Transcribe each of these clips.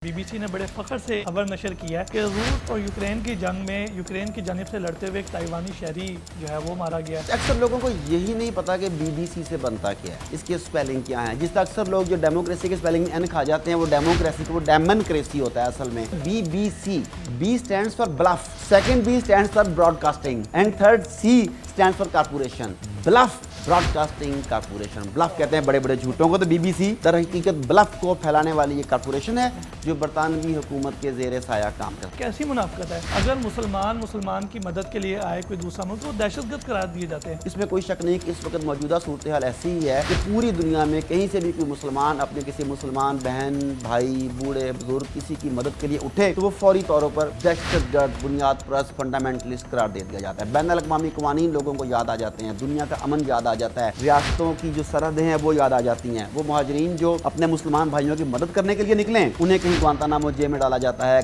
BBC نے بڑے فخر سے خبر نشر کیا ہے کہ روس اور یوکرین کی جنگ میں یوکرین کی جانب سے لڑتے ہوئے ایک تائیوانی شہری جو ہے وہ مارا گیا ہے۔ اکثر لوگوں کو یہی نہیں پتا کہ BBC سے بنتا کیا ہے، اس کی سپیلنگ کیا ہے۔ جس طرح اکثر لوگ جو ڈیموکریسی کے سپیلنگ میں این کھا جاتے ہیں وہ ڈیموکریسی کو وہ ڈیمنکریسی ہوتا ہے اصل میں۔ BBC B stands for bluff, second B stands for broadcasting and third C stands for corporation. bluff broadcasting corporation, bluff کہتے ہیں بڑے بڑے جھوٹوں کو، تو BBC در حقیقت بلف کو پھیلانے والی یہ کارپوریشن ہے جو برطانوی حکومت کے زیر سایہ کام کرتا ہے۔ کیسی منافقت ہے؟ اگر مسلمان کی مدد کے لیے آئے کوئی دوسرا ملک تو دہشت گرد قرار دیے جاتے ہیں۔ اس میں کوئی شک نہیں کہ اس وقت موجودہ صورتحال ایسی ہی ہے کہ پوری دنیا میں کہیں سے بھی کوئی مسلمان اپنے کسی مسلمان بہن بھائی بوڑھے بزرگ کسی کی مدد کے لیے اٹھے تو وہ فوری طور پر دہشت گرد بنیاد پرست فنڈامنٹلسٹ قرار دے دیا جاتا ہے۔ بین الاقوامی قوانین لوگوں کو یاد آ جاتے ہیں، دنیا کا امن یاد آ جاتا ہے، ریاستوں کی جو سرحدیں ہیں وہ یاد آ جاتی ہیں۔ وہ مہاجرین جو اپنے مسلمان بھائیوں کی مدد کرنے کے لیے نکلیں انہیں کہیں گوانتانامو جیل میں ڈالا جاتا ہے۔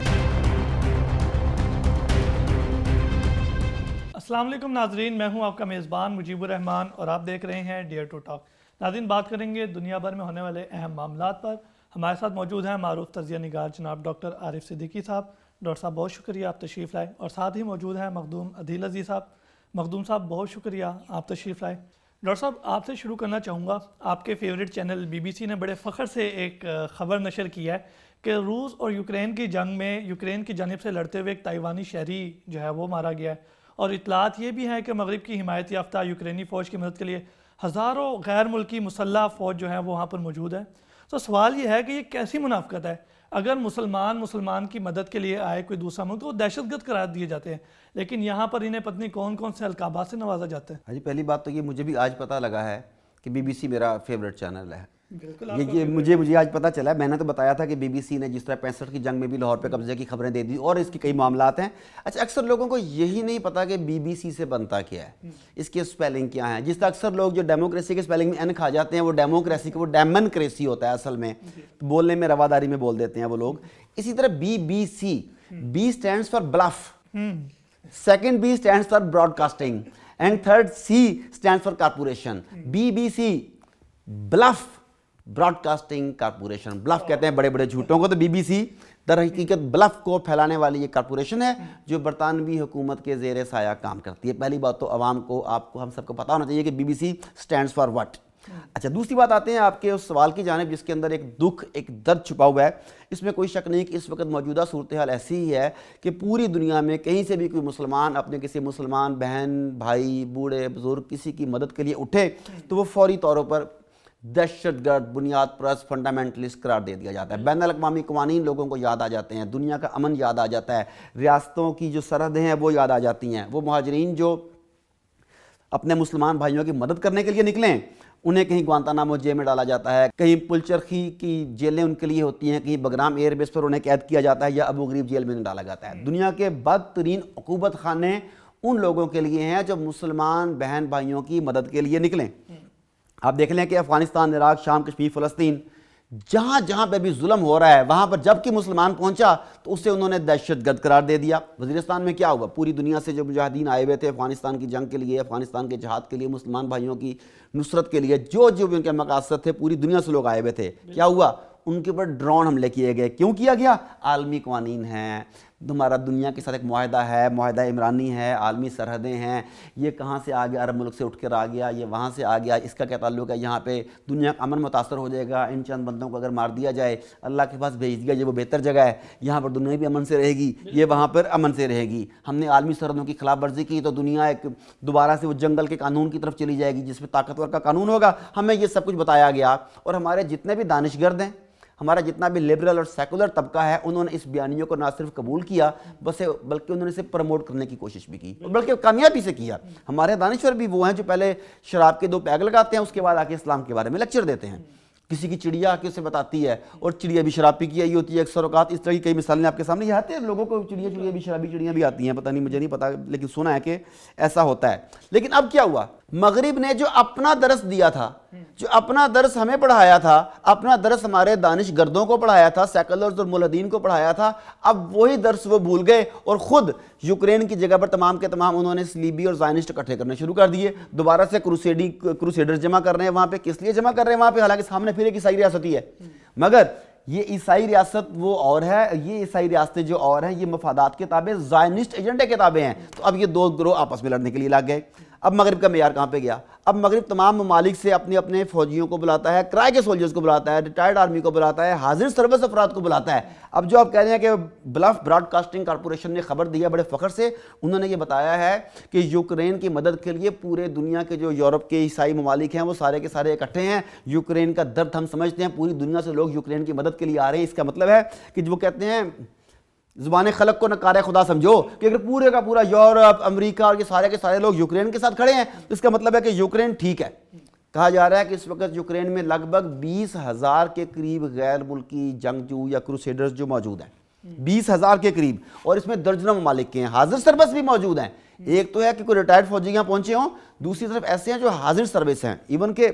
السلام علیکم ناظرین، میں ہوں آپ کا میزبان مجیب الرحمان اور آپ دیکھ رہے ہیں ڈیئر ٹو ٹاک۔ ناظرین، بات کریں گے دنیا بھر میں ہونے والے اہم معاملات پر۔ ہمارے ساتھ موجود ہیں معروف تجزیہ نگار جناب ڈاکٹر عارف صدیقی صاحب۔ ڈاکٹر صاحب بہت شکریہ آپ تشریف لائے، اور ساتھ ہی موجود ہیں مخدوم عدیل عزیز صاحب۔ مخدوم صاحب بہت شکریہ آپ تشریف لائے۔ ڈاکٹر صاحب آپ سے شروع کرنا چاہوں گا، آپ کے فیوریٹ چینل BBC نے بڑے فخر سے ایک خبر نشر کیا ہے کہ روس اور یوکرین کی جنگ میں یوکرین کی جانب سے لڑتے ہوئے ایک تائیوانی شہری جو ہے وہ مارا گیا ہے، اور اطلاعات یہ بھی ہیں کہ مغرب کی حمایت یافتہ یوکرینی فوج کی مدد کے لیے ہزاروں غیر ملکی مسلح فوج جو ہے وہ وہاں پر موجود ہے۔ تو سوال یہ ہے کہ یہ کیسی منافقت ہے؟ اگر مسلمان کی مدد کے لیے آئے کوئی دوسرا ملک تو وہ دہشت گرد قرار دیے جاتے ہیں، لیکن یہاں پر انہیں پتہ نہیں کون کون سے القابات سے نوازا جاتا ہے۔ ہاں جی، پہلی بات تو یہ مجھے بھی آج پتہ لگا ہے کہ BBC میرا فیوریٹ چینل ہے۔ بالکل یہ مجھے آج پتہ چلا ہے۔ میں نے تو بتایا تھا کہ BBC نے جس طرح 65 کی جنگ میں بھی لاہور پہ قبضے کی خبریں دے دی اور اس کی کئی معاملات ہیں۔ اچھا، اکثر لوگوں کو یہی نہیں پتا کہ BBC سے بنتا کیا ہے، اس کی سپیلنگ کیا ہے۔ جس طرح اکثر لوگ جو ڈیموکریسی کے سپیلنگ میں این کھا جاتے ہیں وہ ڈیموکریسی کو وہ ڈیمنکریسی ہوتا ہے اصل میں، بولنے میں رواداری میں بول دیتے ہیں وہ لوگ۔ اسی طرح BBC B stands for bluff, second B stands for broadcasting and third C stands for corporation. BBC bluff broadcasting corporation, bluff کہتے ہیں بڑے بڑے جھوٹوں کو، تو BBC در حقیقت بلف کو پھیلانے والی یہ کارپوریشن ہے جو برطانوی حکومت کے زیر سایہ کام کرتی ہے۔ پہلی بات تو عوام کو، آپ کو، ہم سب کو پتہ ہونا چاہیے کہ BBC stands for what۔ اچھا، دوسری بات آتے ہیں آپ کے اس سوال کی جانب جس کے اندر ایک دکھ، ایک درد چھپا ہوا ہے۔ اس میں کوئی شک نہیں کہ اس وقت موجودہ صورتحال ایسی ہی ہے کہ پوری دنیا میں کہیں سے بھی کوئی مسلمان اپنے کسی مسلمان بہن بھائی بوڑھے بزرگ کسی کی مدد کے لیے اٹھے تو وہ فوری طور پر دہشت گرد بنیاد پرست فنڈامنٹلسٹ قرار دے دیا جاتا ہے۔ بین الاقوامی قوانین لوگوں کو یاد آ جاتے ہیں، دنیا کا امن یاد آ جاتا ہے، ریاستوں کی جو سرحدیں ہیں وہ یاد آ جاتی ہیں۔ وہ مہاجرین جو اپنے مسلمان بھائیوں کی مدد کرنے کے لیے نکلیں انہیں کہیں گوانتانامو جیل میں ڈالا جاتا ہے، کہیں پلچرخی کی جیلیں ان کے لیے ہوتی ہیں، کہیں بگرام ایئر بیس پر انہیں قید کیا جاتا ہے یا ابو غریب جیل میں ڈالا جاتا ہے۔ دنیا کے بدترین عقوبت خانے ان لوگوں کے لیے ہیں جو مسلمان بہن بھائیوں کی مدد کے لیے نکلیں۔ آپ دیکھ لیں کہ افغانستان، عراق، شام، کشمیر، فلسطین، جہاں جہاں پہ بھی ظلم ہو رہا ہے وہاں پر جب کہ مسلمان پہنچا تو اسے انہوں نے دہشت گرد قرار دے دیا۔ وزیرستان میں کیا ہوا؟ پوری دنیا سے جو مجاہدین آئے ہوئے تھے افغانستان کی جنگ کے لیے، افغانستان کے جہاد کے لیے، مسلمان بھائیوں کی نصرت کے لیے، جو بھی ان کے مقاصد تھے، پوری دنیا سے لوگ آئے ہوئے تھے۔ کیا ہوا؟ ان کے اوپر ڈرون حملے کیے گئے۔ کیوں کیا گیا؟ عالمی قوانین ہیں، ہمارا دنیا کے ساتھ ایک معاہدہ ہے، معاہدہ عمرانی ہے، عالمی سرحدیں ہیں۔ یہ کہاں سے آ گیا؟ عرب ملک سے اٹھ کر آ گیا، یہ وہاں سے آ گیا، اس کا کیا تعلق ہے؟ یہاں پہ دنیا کا امن متاثر ہو جائے گا، ان چند بندوں کو اگر مار دیا جائے، اللہ کے پاس بھیج دیا، یہ وہ بہتر جگہ ہے، یہاں پر دنیا بھی امن سے رہے گی، یہ وہاں پر امن سے رہے گی۔ ہم نے عالمی سرحدوں کی خلاف ورزی کی تو دنیا ایک دوبارہ سے وہ جنگل کے قانون کی طرف چلی جائے گی جس میں طاقتور کا قانون ہوگا۔ ہمیں یہ سب کچھ بتایا گیا، اور ہمارے جتنے بھی دانشگرد ہیں، ہمارا جتنا بھی لبرل اور سیکولر طبقہ ہے، انہوں نے اس بیانیوں کو نہ صرف قبول کیا بلکہ انہوں نے اسے پروموٹ کرنے کی کوشش بھی کی، بلکہ کامیابی سے کیا۔ ہمارے دانشور بھی وہ ہیں جو پہلے شراب کے 2 پیگ لگاتے ہیں، اس کے بعد آ کے اسلام کے بارے میں لیکچر دیتے ہیں۔ کسی کی چڑیا آ کے اسے بتاتی ہے، اور چڑیا بھی شراب پی کی آئی ہوتی ہے اکثر اوقات۔ اس طرح کی کئی مثالیں آپ کے سامنے یہ آتے ہیں، لوگوں کو چڑیا بھی، شرابی چڑیاں بھی آتی ہیں، پتہ نہیں، مجھے نہیں پتا، لیکن سنا ہے کہ ایسا ہوتا ہے۔ لیکن اب کیا ہوا؟ مغرب نے جو اپنا درس دیا تھا، جو اپنا درس ہمیں پڑھایا تھا، اپنا درس ہمارے دانش گردوں کو پڑھایا تھا، سیکولرز اور ملحدین کو پڑھایا تھا، اب وہی درس وہ بھول گئے اور خود یوکرین کی جگہ پر تمام کے تمام انہوں نے صلیبی اور زائنسٹ اکٹھے کرنے شروع کر دیے۔ دوبارہ سے کروسیڈرز جمع کر رہے ہیں وہاں پہ۔ کس لیے جمع کر رہے ہیں وہاں پہ؟ حالانکہ سامنے پھر ایک عیسائی ریاست ہی ہے، مگر یہ عیسائی ریاست وہ اور ہے، یہ عیسائی ریاستیں جو اور ہیں، یہ مفادات کے تابع زائنسٹ ایجنڈے کے تابع ہیں. تو اب یہ دو گروہ آپس میں لڑنے کے لیے لگ گئے. اب مغرب کا معیار کہاں پہ گیا؟ اب مغرب تمام ممالک سے اپنے اپنے فوجیوں کو بلاتا ہے، کرائے کے سولجرز کو بلاتا ہے، ریٹائرڈ آرمی کو بلاتا ہے، حاضر سروس افراد کو بلاتا ہے. اب جو آپ کہہ رہے ہیں کہ بلف براڈ کاسٹنگ کارپوریشن نے خبر دی ہے بڑے فخر سے، انہوں نے یہ بتایا ہے کہ یوکرین کی مدد کے لیے پورے دنیا کے جو یورپ کے عیسائی ممالک ہیں وہ سارے کے سارے اکٹھے ہیں. یوکرین کا درد ہم سمجھتے ہیں، پوری دنیا سے لوگ یوکرین کی مدد کے لیے آ رہے ہیں. اس کا مطلب ہے کہ جو وہ کہتے ہیں زبان خلق کو نکارہ خدا سمجھو، کہ اگر پورے کا پورا یورپ، امریکہ اور یہ سارے کے سارے لوگ یوکرین کے ساتھ کھڑے ہیں تو اس کا مطلب ہے کہ یوکرین ٹھیک ہے. کہا جا رہا ہے کہ اس وقت یوکرین میں لگ بھگ 20,000 کے قریب غیر ملکی جنگجو یا کروسیڈرز جو موجود ہیں، 20,000 کے قریب، اور اس میں درجنوں ممالک کے ہیں. حاضر سروس بھی موجود ہیں. ایک تو ہے کہ کوئی ریٹائرڈ فوجی یہاں پہنچے ہوں، دوسری طرف ایسے ہیں جو حاضر سروس ہیں. ایون کہ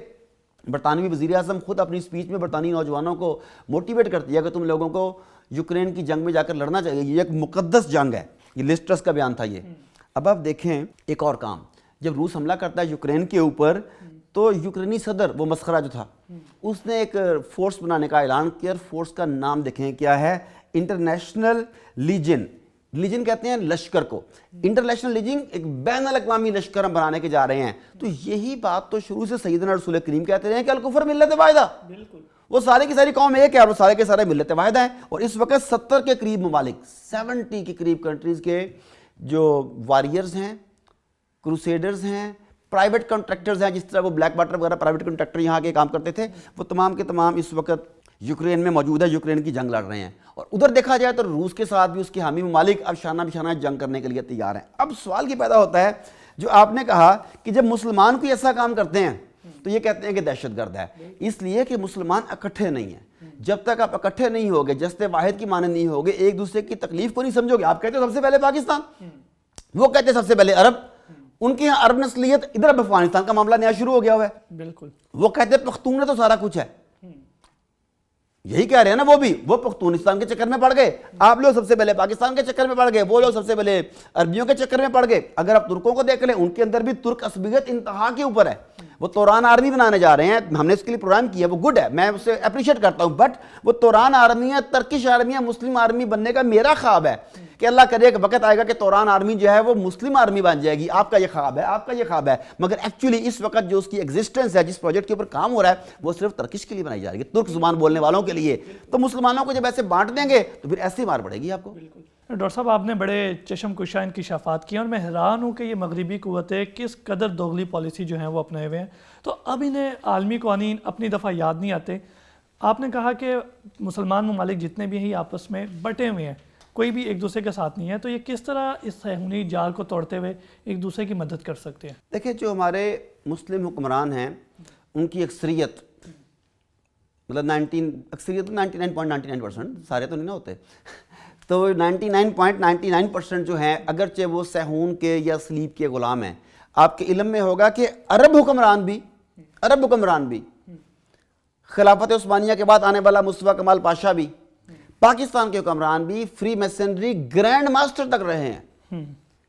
برطانوی وزیر اعظم خود اپنی سپیچ میں برطانوی نوجوانوں کو موٹیویٹ کرتی ہے کہ تم لوگوں کو یوکرین کی جنگ میں جا کر لڑنا چاہیے، یہ ایک مقدس جنگ ہے. یہ لیز ٹرس کا بیان تھا یہ. اب آپ دیکھیں ایک اور کام، جب روس حملہ کرتا ہے یوکرین کے اوپر تو یوکرینی صدر وہ مسخرہ جو تھا اس نے ایک فورس بنانے کا اعلان کیا. فورس کا نام دیکھیں کیا ہے، انٹرنیشنل لیجن. لیجن کہتے ہیں لشکر کو. انٹرنیشنل لیجن ایک بین الاقوامی لشکر ہم بنانے کے جا رہے ہیں. تو یہی بات تو شروع سے سیدنا رسول کریم کہتے رہے ہیں کہ الکفر ملت واحدہ. بالکل وہ سارے کی ساری قوم ایک ہے اور وہ سارے کے سارے ملت واحدہ ہیں. اور اس وقت 70 کے قریب ممالک، 70 کے قریب کنٹریز کے جو واریئرز ہیں، کروسیڈرز ہیں، پرائیویٹ کنٹریکٹرز ہیں، جس طرح وہ بلیک واٹر وغیرہ پرائیویٹ کنٹریکٹر یہاں کے کام کرتے تھے، وہ تمام کے تمام اس وقت یوکرین میں موجود ہے، یوکرین کی جنگ لڑ رہے ہیں. اور ادھر دیکھا جائے تو روس کے ساتھ بھی اس کے حامی ممالک اب شانہ بشانہ جنگ کرنے کے لیے تیار ہیں. اب سوال یہ پیدا ہوتا ہے جو آپ نے کہا کہ جب مسلمان کوئی ایسا کام کرتے ہیں تو یہ کہتے ہیں کہ دہشت گرد ہے، اس لیے کہ مسلمان اکٹھے نہیں ہیں. جب تک آپ اکٹھے نہیں ہوگے، جسد واحد کی مانند نہیں ہوگے، ایک دوسرے کی تکلیف کو نہیں سمجھو گے. آپ کہتے ہیں سب سے پہلے پاکستان، وہ کہتے ہیں سب سے پہلے عرب. ان کے یہاں عرب نسلیت، ادھر اب افغانستان کا معاملہ نیا شروع ہو گیا ہوا ہے. بالکل وہ کہتے ہیں پختون نے تو سارا کچھ ہے. یہی کہہ رہے ہیں نا وہ پختونستان کے چکر میں پڑ گئے. آپ لوگ سب سے پہلے پاکستان کے چکر میں پڑ گئے، وہ لوگ سب سے پہلے عربیوں کے چکر میں پڑ گئے. اگر آپ ترکوں کو دیکھ لیں، ان کے اندر بھی ترک عصبیت انتہا کے اوپر ہے. وہ توران آرمی بنانے جا رہے ہیں، ہم نے اس کے لیے پروگرام کیا، وہ گڈ ہے، میں اسے اپریشیٹ کرتا ہوں. بٹ وہ توران آرمی ہے، ترکش آرمی ہے، مسلم آرمی بننے کا میرا خواب ہے کہ اللہ کرے ایک وقت آئے گا کہ توران آرمی جو ہے وہ مسلم آرمی بن جائے گی. آپ کا یہ خواب ہے، آپ کا یہ خواب ہے. مگر ایکچولی اس وقت جو اس کی ایگزسٹنس ہے، جس پروجیکٹ کے اوپر کام ہو رہا ہے، وہ صرف ترکش کے لیے بنائی جا رہی ہے، ترک زبان بولنے والوں کے لیے. تو مسلمانوں کو جب ایسے بانٹ دیں گے تو پھر ایسی مار پڑے گی آپ کو. ڈاکٹر صاحب آپ نے بڑے چشم کشا انکشافات کیے اور میں حیران ہوں کہ یہ مغربی قوتیں کس قدر دوغلی پالیسی جو ہیں وہ اپنائے ہوئے ہیں. تو اب انہیں عالمی قوانین اپنی دفعہ یاد نہیں آتے. آپ نے کہا کہ مسلمان ممالک جتنے بھی ہیں آپس میں بٹے ہوئے ہیں، کوئی بھی ایک دوسرے کے ساتھ نہیں ہے. تو یہ کس طرح اس صہیونی جال کو توڑتے ہوئے ایک دوسرے کی مدد کر سکتے ہیں؟ دیکھیں جو ہمارے مسلم حکمران ہیں ان کی اکثریت، مطلب 99.99%، سارے تو نہیں نہ ہوتے، تو 99.99% جو ہیں اگرچہ وہ صہیون کے یا صلیب کے غلام ہیں. آپ کے علم میں ہوگا کہ عرب حکمران بھی خلافت عثمانیہ کے بعد آنے والا مصطفیٰ کمال پاشا بھی، پاکستان کے حکمران بھی فری میسنری گرینڈ ماسٹر تک رہے ہیں.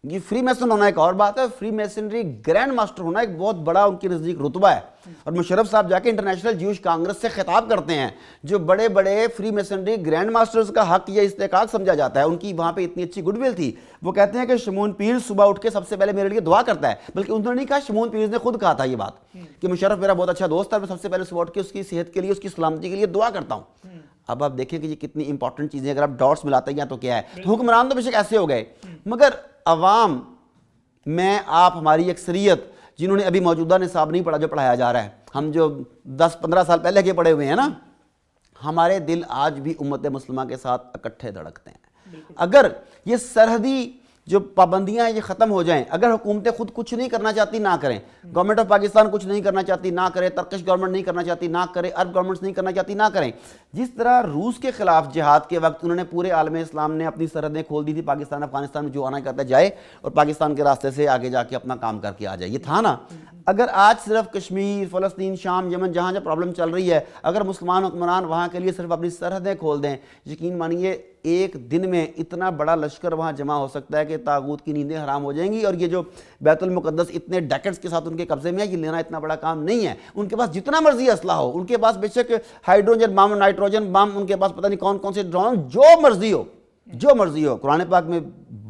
یہ فری میسن ہونا ایک اور بات ہے، فری میسنری گرینڈ ماسٹر ہونا ایک بہت بڑا ان کی نزدیک رتبہ ہے. اور مشرف صاحب جا کے انٹرنیشنل جیوش کانگریس سے خطاب کرتے ہیں، جو بڑے بڑے فری میسنری گرینڈ ماسٹرز کا حق یا استحقاق سمجھا جاتا ہے. ان کی وہاں پہ اتنی اچھی گڈ ول تھی. وہ کہتے ہیں کہ شمون پیر صبح اٹھ کے سب سے پہلے میرے لیے دعا کرتا ہے. بلکہ انہوں نے نہیں کہا، شمون پیر نے خود کہا تھا یہ بات کہ مشرف میرا بہت اچھا دوست ہے، میں سب سے پہلے صبح اٹھ کے اس کی صحت کے لیے، اس کی سلامتی کے لیے دعا کرتا ہوں. اب آپ دیکھیں کہ یہ کتنی امپورٹنٹ چیزیں اگر آپ ڈاٹس ملاتے ہیں تو کیا ہے. تو حکمران تو بے شک ایسے ہو گئے، مگر عوام میں آپ ہماری اکثریت جنہوں نے ابھی موجودہ نصاب نہیں پڑھا جو پڑھایا جا رہا ہے، ہم جو 10-15 سال پہلے کے پڑھے ہوئے ہیں نا، ہمارے دل آج بھی امت مسلمہ کے ساتھ اکٹھے دھڑکتے ہیں. اگر یہ سرحدی جو پابندیاں ہیں یہ ختم ہو جائیں، اگر حکومتیں خود کچھ نہیں کرنا چاہتی نہ کریں، گورنمنٹ آف پاکستان کچھ نہیں کرنا چاہتی نہ کرے، ترکش گورنمنٹ نہیں کرنا چاہتی نہ کرے، عرب گورنمنٹس نہیں کرنا چاہتی نہ کریں. جس طرح روس کے خلاف جہاد کے وقت انہوں نے پورے عالم اسلام نے اپنی سرحدیں کھول دی تھی، پاکستان افغانستان میں جو آنا کرتا جائے اور پاکستان کے راستے سے آگے جا کے اپنا کام کر کے آ جائے، یہ تھا نا. اگر آج صرف کشمیر، فلسطین، شام، یمن جہاں جہاں پرابلم چل رہی ہے، اگر مسلمان حکمران وہاں کے لیے صرف اپنی سرحدیں کھول دیں، یقین مانیے ایک دن میں اتنا بڑا لشکر وہاں جمع ہو سکتا ہے کہ طاغوت کی نیندیں حرام ہو جائیں گی. اور یہ جو بیت المقدس اتنے ڈیکٹس کے ساتھ ان کے قبضے میں ہے، یہ لینا اتنا بڑا کام نہیں ہے. ان کے پاس جتنا مرضی اسلحہ ہو، ان کے پاس بے شک ہائیڈروجن بم، نائٹروجن ٹروجن بم، ان کے پاس پتہ نہیں کون کون سے ڈرون، جو مرضی ہو. قرآن پاک میں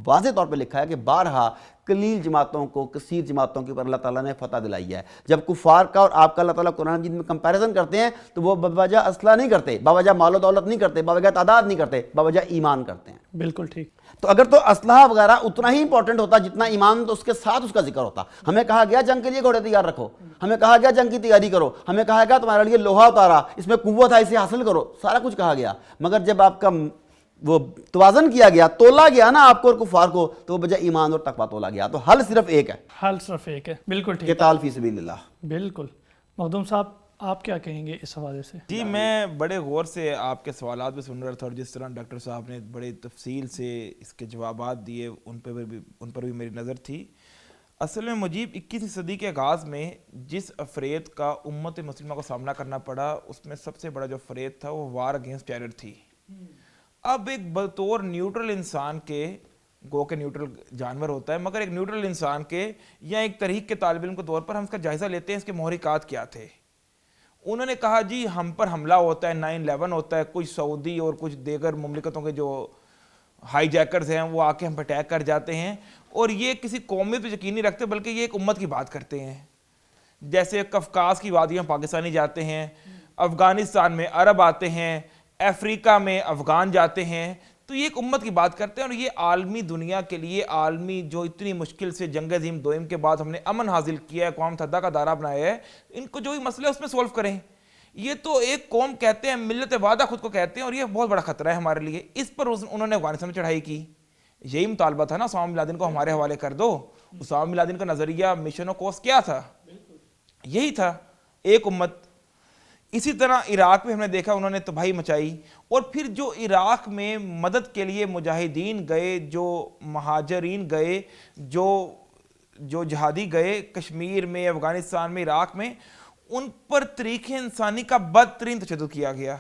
واضح طور پہ لکھا ہے کہ بارہا قلیل جماعتوں کو کثیر جماعتوں کے اوپر اللہ تعالیٰ نے فتح دلائی ہے. جب کفار کا اور آپ کا اللہ تعالیٰ قرآن مجید میں کمپیریزن کرتے ہیں تو وہ باوجہ اسلحہ نہیں کرتے، باوجہ مال و دولت نہیں کرتے، باوجہ تعداد نہیں کرتے، باوجہ ایمان کرتے ہیں. بالکل ٹھیک. تو اگر تو اسلحہ وغیرہ اتنا ہی امپورٹنٹ ہوتا جتنا ایمان، تو اس کے ساتھ اس کا ذکر ہوتا. ہمیں کہا گیا جنگ کے لیے گھوڑے تیار رکھو، ہمیں کہا گیا جنگ کی تیاری کرو، ہمیں کہا گیا تمہارے لیے لوہا اتارا، اس میں قوت ہے اسے حاصل کرو، سارا کچھ کہا گیا. مگر جب آپ کا وہ توازن کیا گیا، تولا گیا نا آپ کو اور کفار کو، تو وہ بجائے ایمان اور تقویٰ تولا گیا. تو حل صرف ایک ہے، حل صرف ایک ہے. بالکل ٹھیک. قتال فی سبیل اللہ. بالکل. مخدوم صاحب آپ کیا کہیں گے اس حوالے سے؟ جی میں بڑے غور سے آپ کے سوالات بھی سن رہا تھا، اور جس طرح ڈاکٹر صاحب نے بڑے تفصیل سے اس کے جوابات دیے، ان پر بھی میری نظر تھی. اصل میں مجیب 21ویں صدی کے آغاز میں جس افریت کا امت مسلمہ کو سامنا کرنا پڑا، اس میں سب سے بڑا جو افریت تھا وہ وار اگینسٹ ٹیرر تھی. اب ایک بطور نیوٹرل انسان کے، گو کہ نیوٹرل جانور ہوتا ہے، مگر ایک نیوٹرل انسان کے یا ایک تحریک کے طالب علم کے طور پر ہم اس کا جائزہ لیتے ہیں اس کے محرکات کیا تھے. انہوں نے کہا جی ہم پر حملہ ہوتا ہے، 9/11 ہوتا ہے، کچھ سعودی اور کچھ دیگر مملکتوں کے جو ہائی جیکرز ہیں وہ آ کے ہم پہ اٹیک کر جاتے ہیں، اور یہ کسی قومیت پہ یقین نہیں رکھتے بلکہ یہ ایک امت کی بات کرتے ہیں. جیسے کفکاز کی وادیاں پاکستانی جاتے ہیں، افغانستان میں عرب آتے ہیں، افریقہ میں افغان جاتے ہیں، تو یہ ایک امت کی بات کرتے ہیں. اور یہ عالمی دنیا کے لیے، عالمی جو اتنی مشکل سے جنگ عظیم دوئم کے بعد ہم نے امن حاصل کیا ہے، اقوام متحدہ کا دائرہ بنایا ہے، ان کو جو بھی مسئلہ ہے اس میں سولو کریں. یہ تو ایک قوم کہتے ہیں، ملت وحدہ خود کو کہتے ہیں، اور یہ بہت بڑا خطرہ ہے ہمارے لیے. اس پر انہوں نے افغانستان میں چڑھائی کی. یہی مطالبہ تھا نا، اسامہ بن لادن کو ہمارے حوالے کر دو. اسامہ بن لادن کا نظریہ مشن و کوس کیا تھا؟ یہی تھا، ایک امت. اسی طرح عراق میں ہم نے دیکھا انہوں نے تباہی مچائی. اور پھر جو عراق میں مدد کے لیے مجاہدین گئے، جو مہاجرین گئے، جو جہادی گئے کشمیر میں، افغانستان میں، عراق میں، ان پر طریق انسانی کا بدترین تشدد کیا گیا.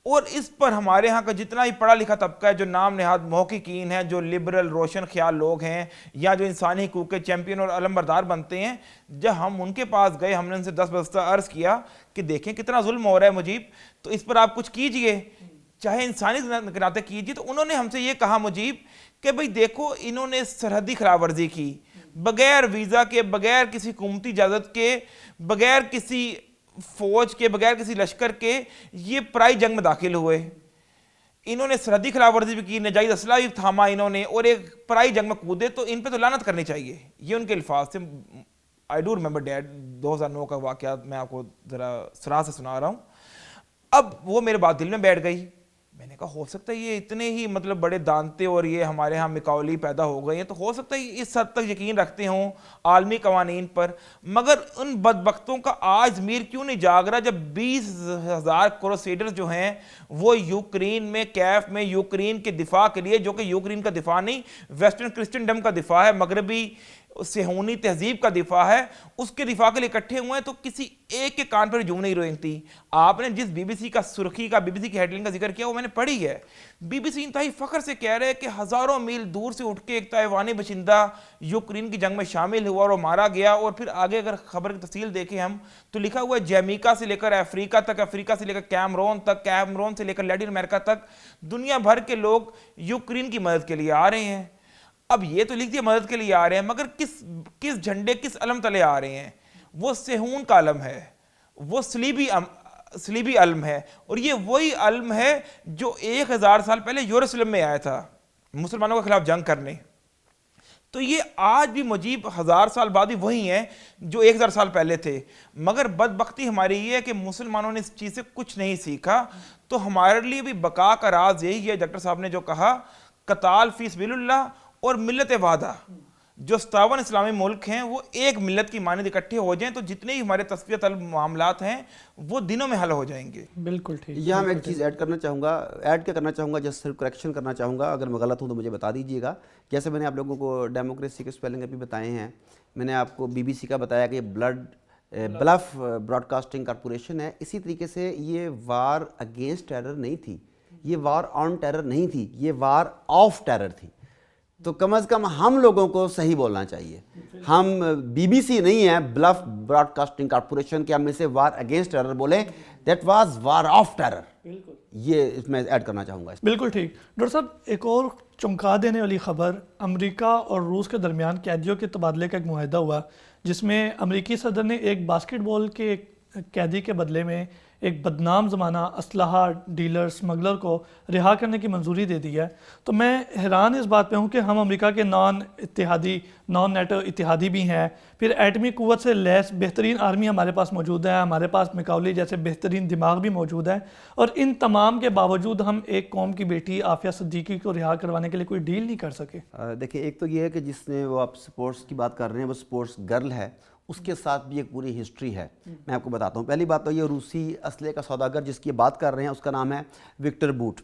اور اس پر ہمارے ہاں کا جتنا ہی پڑھا لکھا طبقہ ہے، جو نام نہاد محققین ہیں، جو لبرل روشن خیال لوگ ہیں، یا جو انسانی حقوق کے چیمپئن اور علم بردار بنتے ہیں، جب ہم ان کے پاس گئے، ہم نے ان سے دست بستہ عرض کیا کہ دیکھیں کتنا ظلم ہو رہا ہے مجیب، تو اس پر آپ کچھ کیجئے، چاہے انسانی کے ناطے کیجئے. تو انہوں نے ہم سے یہ کہا مجیب کہ بھئی دیکھو انہوں نے سرحدی خلاف ورزی کی، بغیر ویزا کے، بغیر کسی حکومتی اجازت کے، بغیر کسی فوج کے، بغیر کسی لشکر کے، یہ پرائی جنگ میں داخل ہوئے. انہوں نے سرحدی خلاف ورزی بھی کی، ناجائز اسلحہ بھی تھاما انہوں نے، اور ایک پرائی جنگ میں کودے. تو ان پہ تو لعنت کرنی چاہیے. یہ ان کے الفاظ تھے. آئی ڈو ریمبر ڈیٹ 2009 کا واقعات میں آپ کو ذرا سراہ سے سنا رہا ہوں. اب وہ میرے بات دل میں بیٹھ گئی. میں نے کہا ہو سکتا ہے یہ اتنے ہی مطلب بڑے دانتے اور یہ ہمارے ہاں مکاولی پیدا ہو گئے ہیں، تو ہو سکتا ہے اس حد تک یقین رکھتے ہوں عالمی قوانین پر. مگر ان بدبختوں کا آج ضمیر کیوں نہیں جاگ رہا جب 20,000 کروسیڈرز جو ہیں وہ یوکرین میں، کیف میں، یوکرین کے دفاع کے لیے، جو کہ یوکرین کا دفاع نہیں، ویسٹرن کرسچنڈم کا دفاع ہے، مغربی صہیونی تہذیب کا دفاع ہے، اس کے دفاع کے لیے اکٹھے ہوئے ہیں، تو کسی ایک کے کان پر جوں نہیں رینگتی. آپ نے جس بی بی سی کا سرخی کا، بی بی سی کی ہیڈ لائن کا ذکر کیا وہ میں نے پڑھی ہے. بی بی سی انتہائی فخر سے کہہ رہے کہ ہزاروں میل دور سے اٹھ کے ایک تائیوانی باشندہ یوکرین کی جنگ میں شامل ہوا اور وہ مارا گیا. اور پھر آگے اگر خبر کی تفصیل دیکھیں ہم تو لکھا ہوا ہے جیمیکا سے لے کر افریقہ تک، افریقہ سے لے کر کیمرون تک، کیمرون سے لے کر لیٹن امریکہ تک، دنیا بھر کے لوگ یوکرین کی مدد کے لیے آ رہے ہیں. اب یہ تو لکھ دیا مدد کے لیے آ رہے ہیں، مگر کس جھنڈے، کس علم تلے آ رہے ہیں؟ وہ صہیون کا علم ہے، وہ صلیبی علم ہے، اور یہ وہی علم ہے جو 1000 سال پہلے یروشلم میں آیا تھا مسلمانوں کے خلاف جنگ کرنے. تو یہ آج بھی مجیب 1000 سال بعد بھی وہی ہیں جو 1000 سال پہلے تھے. مگر بدبختی ہماری یہ ہے کہ مسلمانوں نے اس چیز سے کچھ نہیں سیکھا. تو ہمارے لیے بھی بقا کا راز یہی ہے، ڈاکٹر صاحب نے جو کہا، قتال فی سبیل اللہ اور ملت وحدہ. جو 57 اسلامی ملک ہیں وہ ایک ملت کی مانند اکٹھے ہو جائیں تو جتنے ہی ہمارے تصفیہ طلب معاملات ہیں وہ دنوں میں حل ہو جائیں گے. بالکل ٹھیک. یہاں میں ایک چیز ایڈ کرنا چاہوں گا، جسٹ صرف کریکشن کرنا چاہوں گا. اگر میں غلط ہوں تو مجھے بتا دیجیے گا. جیسے میں نے آپ لوگوں کو ڈیموکریسی کے اسپیلنگ ابھی بتائے ہیں، میں نے آپ کو بی بی سی کا بتایا کہ یہ بلف براڈ کاسٹنگ کارپوریشن ہے. اسی طریقے سے یہ وار اگینسٹ ٹیرر نہیں تھی، یہ وار آن ٹیرر نہیں تھی، یہ وار آف ٹیرر تھی. تو کم از کم ہم لوگوں کو صحیح بولنا چاہیے. ہم BBC نہیں ہیں بلف براڈ کاسٹنگ کارپوریشن کے، ہم میں سے وار اگینسٹ ٹیرر بولیں، that was war of terror. یہ اس میں ایڈ کرنا چاہوں گا. بالکل ٹھیک. ڈاکٹر صاحب ایک اور چونکا دینے والی خبر، امریکہ اور روس کے درمیان قیدیوں کے تبادلے کا ایک معاہدہ ہوا جس میں امریکی صدر نے ایک باسکٹ بال کے قیدی کے بدلے میں ایک بدنام زمانہ اسلحہ ڈیلر سمگلر کو رہا کرنے کی منظوری دے دی ہے. تو میں حیران اس بات پہ ہوں کہ ہم امریکہ کے نان نیٹو اتحادی بھی ہیں، پھر ایٹمی قوت سے لیس بہترین آرمی ہمارے پاس موجود ہے، ہمارے پاس مکاولی جیسے بہترین دماغ بھی موجود ہے، اور ان تمام کے باوجود ہم ایک قوم کی بیٹی عافیہ صدیقی کو رہا کروانے کے لیے کوئی ڈیل نہیں کر سکے. دیکھیں، ایک تو یہ ہے کہ جس نے وہ آپ سپورٹس کی بات کر رہے ہیں وہ سپورٹس گرل ہے، اس کے ساتھ بھی ایک پوری ہسٹری ہے. میں آپ کو بتاتا ہوں. پہلی بات تو یہ روسی اسلحے کا سوداگر جس کی بات کر رہے ہیں اس کا نام ہے وکٹر بوٹ.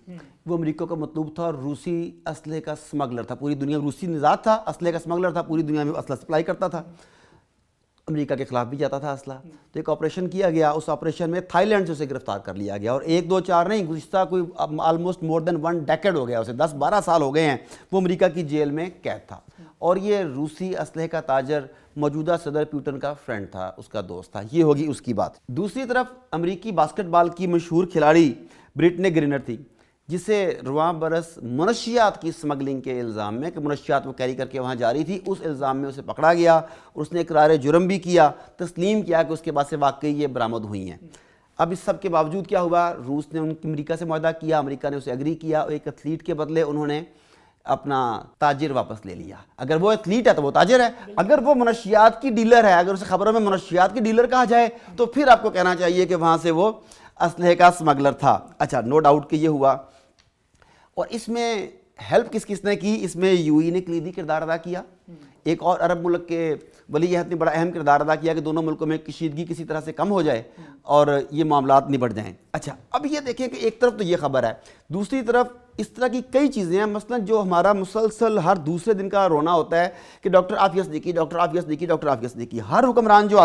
وہ امریکہ کا مطلوب تھا اور روسی اسلحے کا سمگلر تھا. پوری دنیا روسی نژاد تھا، اسلحے کا سمگلر تھا، پوری دنیا میں اسلحہ سپلائی کرتا تھا، امریکہ کے خلاف بھی جاتا تھا اسلحہ. تو ایک آپریشن کیا گیا، اس آپریشن میں تھائی لینڈ سے اسے گرفتار کر لیا گیا، اور 1 2 4 نہیں، گزشتہ کوئی آلموسٹ مور دین 1 ڈیکیڈ ہو گیا، اسے 10 12 سال ہو گئے ہیں وہ امریکہ کی جیل میں قید تھا. اور یہ روسی اسلحے کا تاجر موجودہ صدر پیوٹن کا فرینڈ تھا، اس کا دوست تھا. یہ ہوگی اس کی بات. دوسری طرف امریکی باسکٹ بال کی مشہور کھلاڑی برٹنی گرینر تھی، جسے رواں برس منشیات کی سمگلنگ کے الزام میں، کہ منشیات وہ کیری کر کے وہاں جاری تھی، اس الزام میں اسے پکڑا گیا اور اس نے اقرار جرم بھی کیا، تسلیم کیا کہ اس کے پاس سے واقعی یہ برآمد ہوئی ہیں. اب اس سب کے باوجود کیا ہوا، روس نے امریکہ سے معاہدہ کیا، امریکہ نے اسے ایگری کیا، اور ایک ایتھلیٹ کے بدلے انہوں نے اپنا تاجر واپس لے لیا. اگر وہ ایتھلیٹ ہے تو وہ تاجر ہے، اگر وہ منشیات کی ڈیلر ہے، اگر اسے خبروں میں منشیات کی ڈیلر کہا جائے تو پھر آپ کو کہنا چاہیے کہ وہاں سے وہ اسلحے کا سمگلر تھا. اچھا، نو ڈاؤٹ کہ یہ ہوا. اور اس میں ہیلپ کس نے کی؟ اس میں UAE نے کلیدی کردار ادا کیا. ایک اور عرب ملک کے ولی عہد نے بڑا اہم کردار ادا کیا کہ دونوں ملکوں میں کشیدگی کسی طرح سے کم ہو جائے اور یہ معاملات نبٹ جائیں. اچھا، اب یہ دیکھیں کہ ایک طرف تو یہ خبر ہے، دوسری طرف اس طرح کی کئی چیزیں ہیں. مثلا جو ہمارا مسلسل ہر دوسرے دن کا رونا ہوتا ہے کہ doctor Aafia Siddiqui, doctor Aafia Siddiqui, doctor Aafia Siddiqui. ہر حکمران جو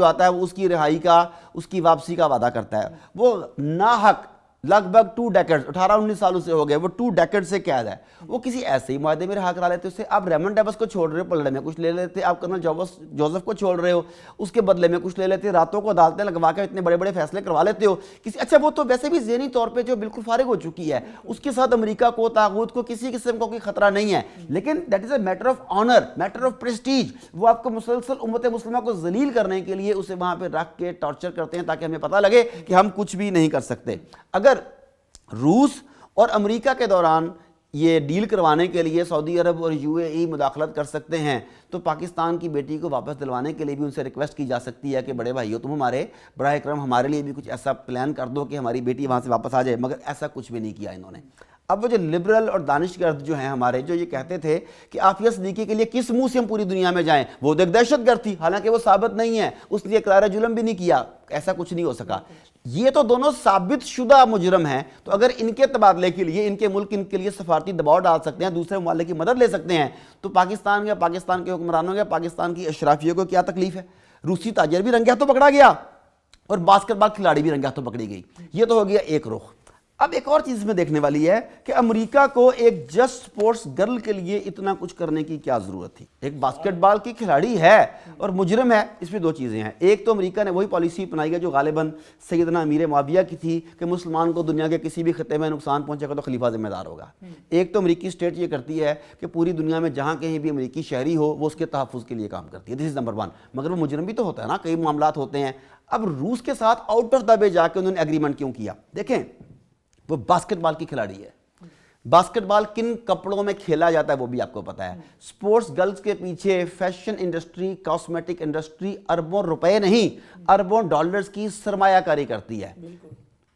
آتا ہے وہ اس کی رہائی کا، اس کی واپسی کا وعدہ کرتا ہے. وہ ناحق لگ بھگ 2 ڈیکیڈ 18-19 سالوں سے ہو گئے، وہ 2 ڈیکیڈ سے قید ہے. وہ کسی ایسے ہی معاہدے میں رہا کرا لیتے اسے. آپ ریمنڈ ڈیوس کو چھوڑ رہے ہو، پلڑے میں کچھ لے لیتے. آپ کرنل جوزف کو چھوڑ رہے ہو، اس کے بدلے میں کچھ لے لیتے. راتوں کو عدالتیں لگوا کے اتنے بڑے بڑے فیصلے کروا لیتے ہو کسی. اچھا، وہ تو ویسے بھی ذہنی طور پہ جو بالکل فارغ ہو چکی ہے، اس کے ساتھ امریکہ کو، طاغوت کو کسی قسم کا کوئی خطرہ نہیں ہے. لیکن that is a matter of honour, matter of prestige. وہ آپ کو مسلسل امت مسلمہ کو ذلیل کرنے کے لیے اسے وہاں پہ رکھ کے ٹارچر کرتے ہیں تاکہ ہمیں پتہ لگے کہ ہم کچھ بھی نہیں کر سکتے. اگر روس اور امریکہ کے دوران یہ ڈیل کروانے کے لیے سعودی عرب اور UAE مداخلت کر سکتے ہیں تو پاکستان کی بیٹی کو واپس دلوانے کے لیے بھی ان سے ریکویسٹ کی جا سکتی ہے کہ بڑے بھائیو، تم ہمارے براہ کرم ہمارے لیے بھی کچھ ایسا پلان کر دو کہ ہماری بیٹی وہاں سے واپس آ جائے. مگر ایسا کچھ بھی نہیں کیا انہوں نے. اب وہ جو لبرل اور دانشگرد جو ہیں ہمارے، جو یہ کہتے تھے کہ عافیہ صدیقی کے لیے کس منہ سے ہم پوری دنیا میں جائیں، وہ ایک دہشت گرد تھی، حالانکہ وہ ثابت نہیں ہے، اس لیے اقرار جرم بھی نہیں کیا. ایسا کچھ نہیں ہو سکا. یہ تو دونوں ثابت شدہ مجرم ہیں. تو اگر ان کے تبادلے کے لیے ان کے ملک ان کے لیے سفارتی دباؤ ڈال سکتے ہیں، دوسرے ممالک کی مدد لے سکتے ہیں، تو پاکستان یا پاکستان کے حکمرانوں یا پاکستان کی اشرافیوں کو کیا تکلیف ہے؟ روسی تاجر بھی رنگے ہاتھوں پکڑا گیا اور باسکٹ بال کھلاڑی بھی رنگے ہاتھوں پکڑی گئی. یہ تو ہو گیا ایک رخ. اب ایک اور چیز میں دیکھنے والی ہے کہ امریکہ کو ایک جسٹ سپورٹس گرل کے لیے اتنا کچھ کرنے کی کیا ضرورت تھی؟ ایک باسکٹ بال کی کھلاڑی ہے اور مجرم ہے. اس میں 2 چیزیں ہیں. ایک تو امریکہ نے وہی پالیسی اپنائی ہے جو غالباً سیدنا امیر معاویہ کی تھی کہ مسلمان کو دنیا کے کسی بھی خطے میں نقصان پہنچے گا تو خلیفہ ذمہ دار ہوگا. ایک تو امریکی اسٹیٹ یہ کرتی ہے کہ پوری دنیا میں جہاں کہیں بھی امریکی شہری ہو وہ اس کے تحفظ کے لیے کام کرتی ہے. دس از نمبر 1. مگر وہ مجرم بھی تو ہوتا ہے نا، کئی معاملات ہوتے ہیں. اب روس کے ساتھ آؤٹ آف دا وے جا کے انہوں نے ایگریمنٹ کیوں کیا؟ دیکھیں، وہ باسکٹ بال کی کھلاڑی ہے. باسکٹ بال کن کپڑوں میں کھیلا جاتا ہے وہ بھی آپ کو پتا ہے. سپورٹس گرلز کے پیچھے فیشن انڈسٹری، کاسمیٹک انڈسٹری اربوں روپے نہیں، اربوں ڈالرز کی سرمایہ کاری کرتی ہے.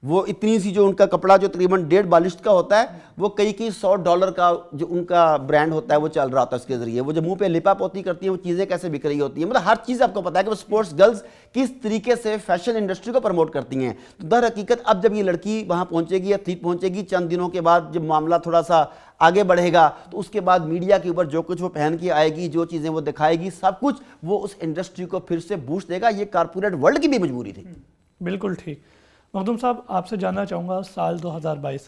وہ اتنی سی جو ان کا کپڑا جو تقریباً 1.5 بالشت کا ہوتا ہے، وہ کئی $100 کا جو ان کا برانڈ ہوتا ہے وہ چل رہا ہوتا ہے اس کے ذریعے. وہ جو منہ پہ لپا پوتی کرتی ہیں وہ چیزیں کیسے بک رہی ہوتی ہیں. مطلب ہر چیز آپ کو پتا ہے کہ وہ سپورٹس گرلز کس طریقے سے فیشن انڈسٹری کو پروموٹ کرتی ہیں. تو در حقیقت اب جب یہ لڑکی وہاں پہنچے گی، ایتھلیٹ پہنچے گی، چند دنوں کے بعد جب معاملہ تھوڑا سا آگے بڑھے گا تو اس کے بعد میڈیا کے اوپر جو کچھ وہ پہن کے آئے گی، جو چیزیں وہ دکھائے گی، سب کچھ وہ اس انڈسٹری کو پھر سے بوسٹ دے گا. یہ کارپوریٹ ورلڈ کی بھی مجبوری تھی. بالکل ٹھیک. مخدوم صاحب، آپ سے جاننا چاہوں گا سال 2022